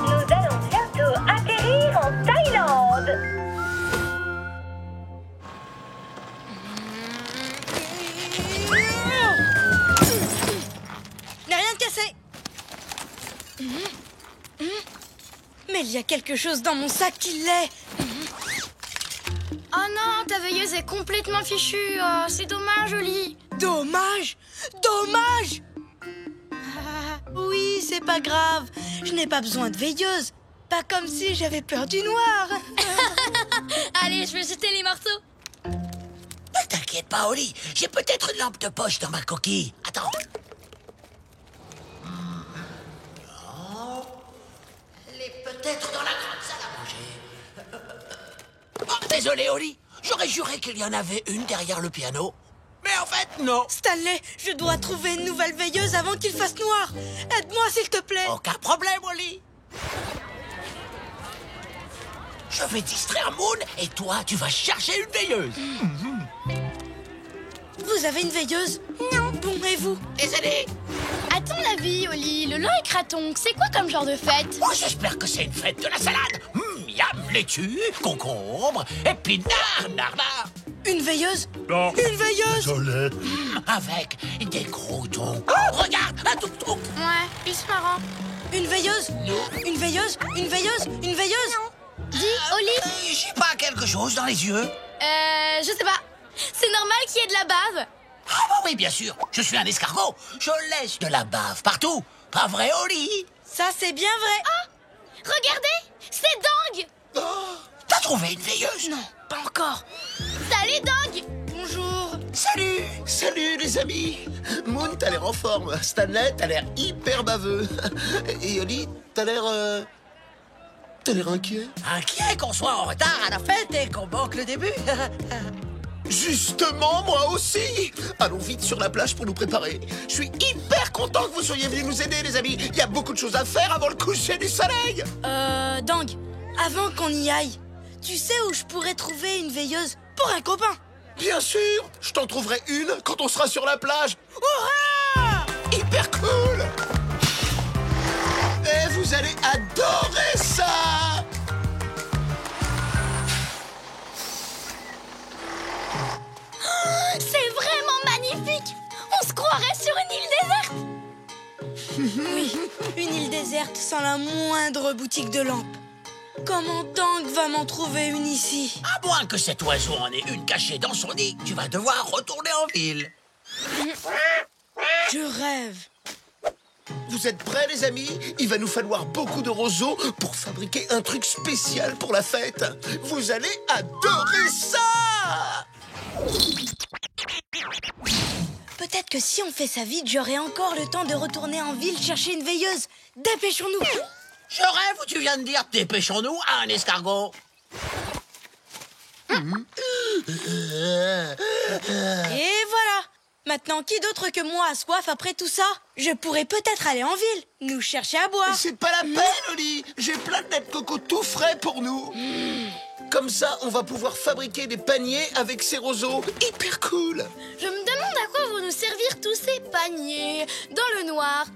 Nous allons bientôt atterrir en Thaïlande. a quelque chose dans mon sac qui l'est. Oh non, ta veilleuse est complètement fichue. Oh, c'est dommage, Oli. Dommage! Dommage! Ah, oui, c'est pas grave. Je n'ai pas besoin de veilleuse. Pas comme si j'avais peur du noir. Allez, je vais jeter les morceaux. Ne t'inquiète pas, Oli. J'ai peut-être une lampe de poche dans ma coquille. Attends. Non. Elle est peut-être dans la grande salle à manger. Oh, désolé, Oli. J'aurais juré qu'il y en avait une derrière le piano. Mais en fait, non. Stanley, je dois trouver une nouvelle veilleuse avant qu'il fasse noir. Aide-moi, s'il te plaît. Aucun problème, Oli. Je vais distraire Moon et toi, tu vas chercher une veilleuse. Vous avez une veilleuse? Non. Bon, et vous? Désolé. À ton avis, Oli, le lin et Kraton, c'est quoi comme genre de fête? Oh, j'espère que c'est une fête de la salade. Miam, laitue, concombre, épinards, nardard. Une veilleuse? Non. Une veilleuse? Désolé. Avec des croutons. Regarde, un tuk-tuk. Ouais, plus marrant. Une veilleuse? Une veilleuse? Une veilleuse? Une veilleuse? Dis, Oli. J'ai pas quelque chose dans les yeux. Je sais pas. C'est normal qu'il y ait de la bave. Ah bah oui, bien sûr. Je suis un escargot. Je laisse de la bave partout. Pas vrai, Oli? Ça, c'est bien vrai. Oh, regardez, c'est Dang. Oh, t'as trouvé une veilleuse? Non, pas encore. Salut, Dang. Bonjour. Salut. Salut les amis. Moon, t'as l'air en forme. Stanley, t'as l'air hyper baveux. Et Oli, t'as l'air inquiet. Inquiet qu'on soit en retard à la fête et qu'on manque le début. Justement, moi aussi. Allons vite sur la plage pour nous préparer. Je suis hyper content que vous soyez venus nous aider, les amis. Il y a beaucoup de choses à faire avant le coucher du soleil. Dang, avant qu'on y aille, tu sais où je pourrais trouver une veilleuse pour un copain? Bien sûr, je t'en trouverai une quand on sera sur la plage. Hurrah! Hyper cool. Et vous allez adorer ça. C'est vraiment magnifique. On se croirait sur une île déserte. Oui, une île déserte sans la moindre boutique de lampes. Comment Dang va m'en trouver une ici? À moins que cet oiseau en ait une cachée dans son nid, tu vas devoir retourner en ville. Je rêve. Vous êtes prêts, les amis? Il va nous falloir beaucoup de roseaux pour fabriquer un truc spécial pour la fête. Vous allez adorer ça! Peut-être que si on fait ça vite, j'aurai encore le temps de retourner en ville chercher une veilleuse. Dépêchons-nous. Je rêve où tu viens de dire dépêchons-nous à un escargot. Et voilà. Maintenant, qui d'autre que moi a soif après tout ça? Je pourrais peut-être aller en ville, nous chercher à boire. C'est pas la peine, Oli. J'ai plein de noix de coco tout frais pour nous. Comme ça, on va pouvoir fabriquer des paniers avec ces roseaux. Hyper cool. Je me demande à quoi vont nous servir tous ces paniers dans le noir.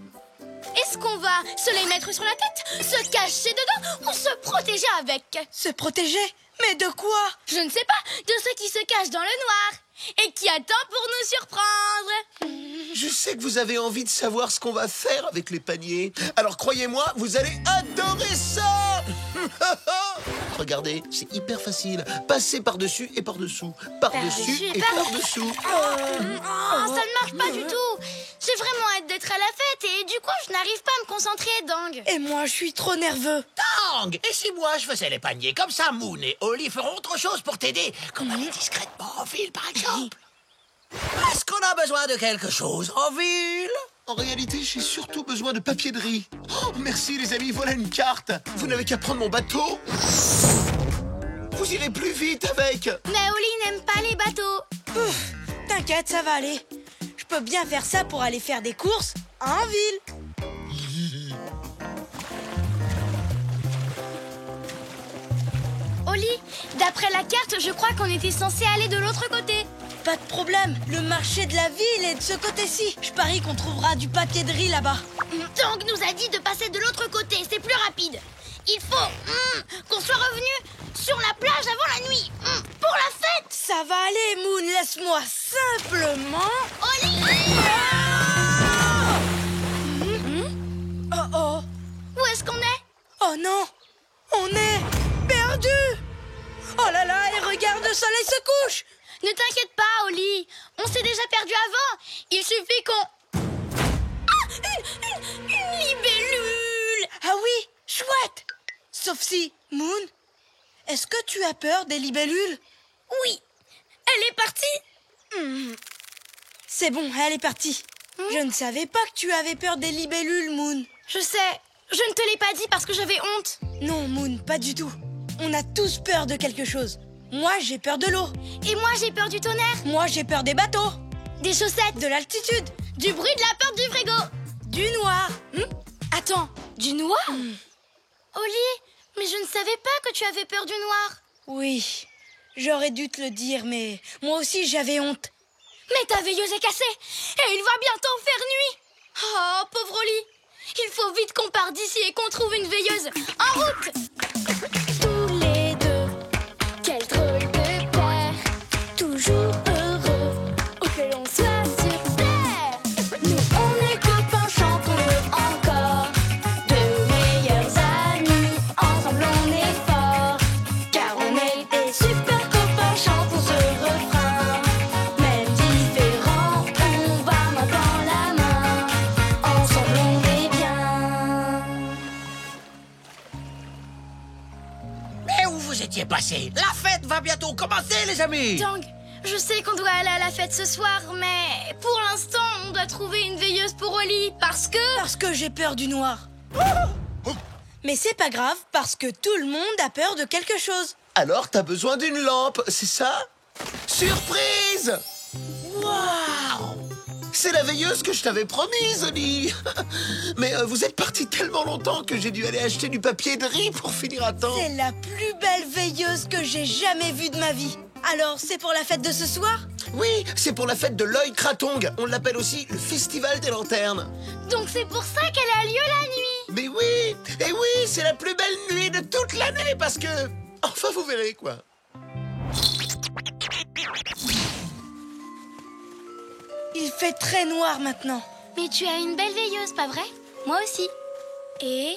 Est-ce qu'on va se les mettre sur la tête, se cacher dedans ou se protéger avec? Se protéger? Mais de quoi? Je ne sais pas, de ceux qui se cachent dans le noir et qui attendent pour nous surprendre. Je sais que vous avez envie de savoir ce qu'on va faire avec les paniers. Alors croyez-moi, vous allez adorer ça. Regardez, c'est hyper facile. Passez par-dessus et par-dessous. Par-dessus et par-dessous. Oh, ça ne marche pas du tout. J'ai vraiment hâte d'être à la fête et du coup, je n'arrive pas à me concentrer, Dang. Et moi, je suis trop nerveux. Tang! Et si moi je faisais les paniers comme ça, Moon et Oli feront autre chose pour t'aider, comme aller discrètement en ville, par exemple. Est-ce qu'on a besoin de quelque chose en ville? En réalité, j'ai surtout besoin de papier de riz. Oh, merci les amis, voilà une carte. Vous n'avez qu'à prendre mon bateau. Vous irez plus vite avec. Mais Oli n'aime pas les bateaux. Ouf, t'inquiète, ça va aller. Je peux bien faire ça pour aller faire des courses en ville. Oli, d'après la carte, je crois qu'on était censé aller de l'autre côté. Pas de problème, le marché de la ville est de ce côté-ci. Je parie qu'on trouvera du papier de riz là-bas. Dang nous a dit de passer de l'autre côté, c'est plus rapide. Il faut qu'on soit revenu sur la plage avant la nuit, pour la fête. Ça va aller, Moon, laisse-moi simplement... Oli! Oh oh. Où est-ce qu'on est? Oh non, on Ne t'inquiète pas, Oli. On s'est déjà perdu avant. Il suffit qu'on... Ah, une libellule. Ah oui, chouette. Sauf si, Moon, est-ce que tu as peur des libellules? Oui, elle est partie. C'est bon, elle est partie. Je ne savais pas que tu avais peur des libellules, Moon. Je sais, je ne te l'ai pas dit parce que j'avais honte. Non, Moon, pas du tout. On a tous peur de quelque chose. Moi, j'ai peur de l'eau. Et moi, j'ai peur du tonnerre. Moi, j'ai peur des bateaux. Des chaussettes. De l'altitude. Du bruit de la porte du frigo. Du noir. Attends, du noir Oli, mais je ne savais pas que tu avais peur du noir. Oui, j'aurais dû te le dire, mais moi aussi, j'avais honte. Mais ta veilleuse est cassée et il va bientôt faire nuit. Oh, pauvre Oli. Il faut vite qu'on parte d'ici et qu'on trouve une veilleuse. En route. Tous les deux, quel drôle de paire, toujours heureux, où que l'on soit sur terre. Nous on est copains, chantons-le encore, de meilleurs amis, ensemble on est forts, car on est des super copains, chantons ce refrain. Même différents, on va main dans la main, ensemble on est bien. Mais où vous étiez passés? La fête va bientôt commencer, les amis. Tang, je sais qu'on doit aller à la fête ce soir, mais pour l'instant, on doit trouver une veilleuse pour Oli parce que j'ai peur du noir. Mais c'est pas grave, parce que tout le monde a peur de quelque chose. Alors t'as besoin d'une lampe, c'est ça? Surprise! Waouh! C'est la veilleuse que je t'avais promise, Oli. Mais vous êtes parti tellement longtemps que j'ai dû aller acheter du papier de riz pour finir à temps. C'est la plus belle veilleuse que j'ai jamais vue de ma vie. Alors, c'est pour la fête de ce soir? Oui, c'est pour la fête de l'œil Kratong. On l'appelle aussi le festival des lanternes. donc c'est pour ça qu'elle a lieu la nuit. Mais oui, et oui, c'est la plus belle nuit de toute l'année parce que... Enfin, vous verrez, quoi. Il fait très noir maintenant. Mais tu as une belle veilleuse, pas vrai? Moi aussi. Et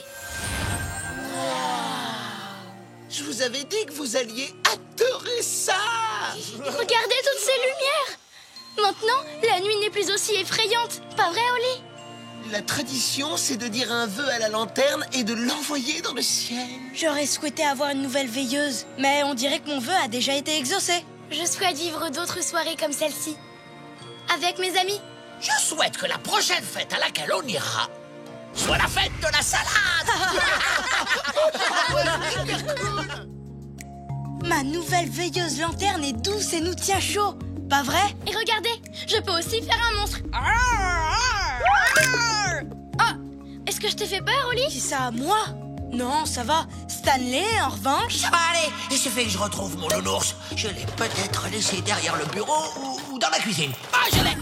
Je vous avais dit que vous alliez adorer ça. regardez toutes ces lumières. Maintenant, la nuit n'est plus aussi effrayante, pas vrai, Oli? La tradition, c'est de dire un vœu à la lanterne et de l'envoyer dans le ciel. J'aurais souhaité avoir une nouvelle veilleuse, mais on dirait que mon vœu a déjà été exaucé. Je souhaite vivre d'autres soirées comme celle-ci, avec mes amis. Je souhaite que la prochaine fête à laquelle on ira soit la fête de la salade. Ma nouvelle veilleuse lanterne est douce et nous tient chaud. Pas vrai? Et regardez, je peux aussi faire un monstre. Oh, est-ce que je t'ai fait peur, Oli? C'est ça, moi? Non, ça va. Stanley, en revanche... Ça va aller. Il suffit que je retrouve mon nounours. Je l'ai peut-être laissé derrière le bureau ou dans la cuisine. Ah, je l'ai.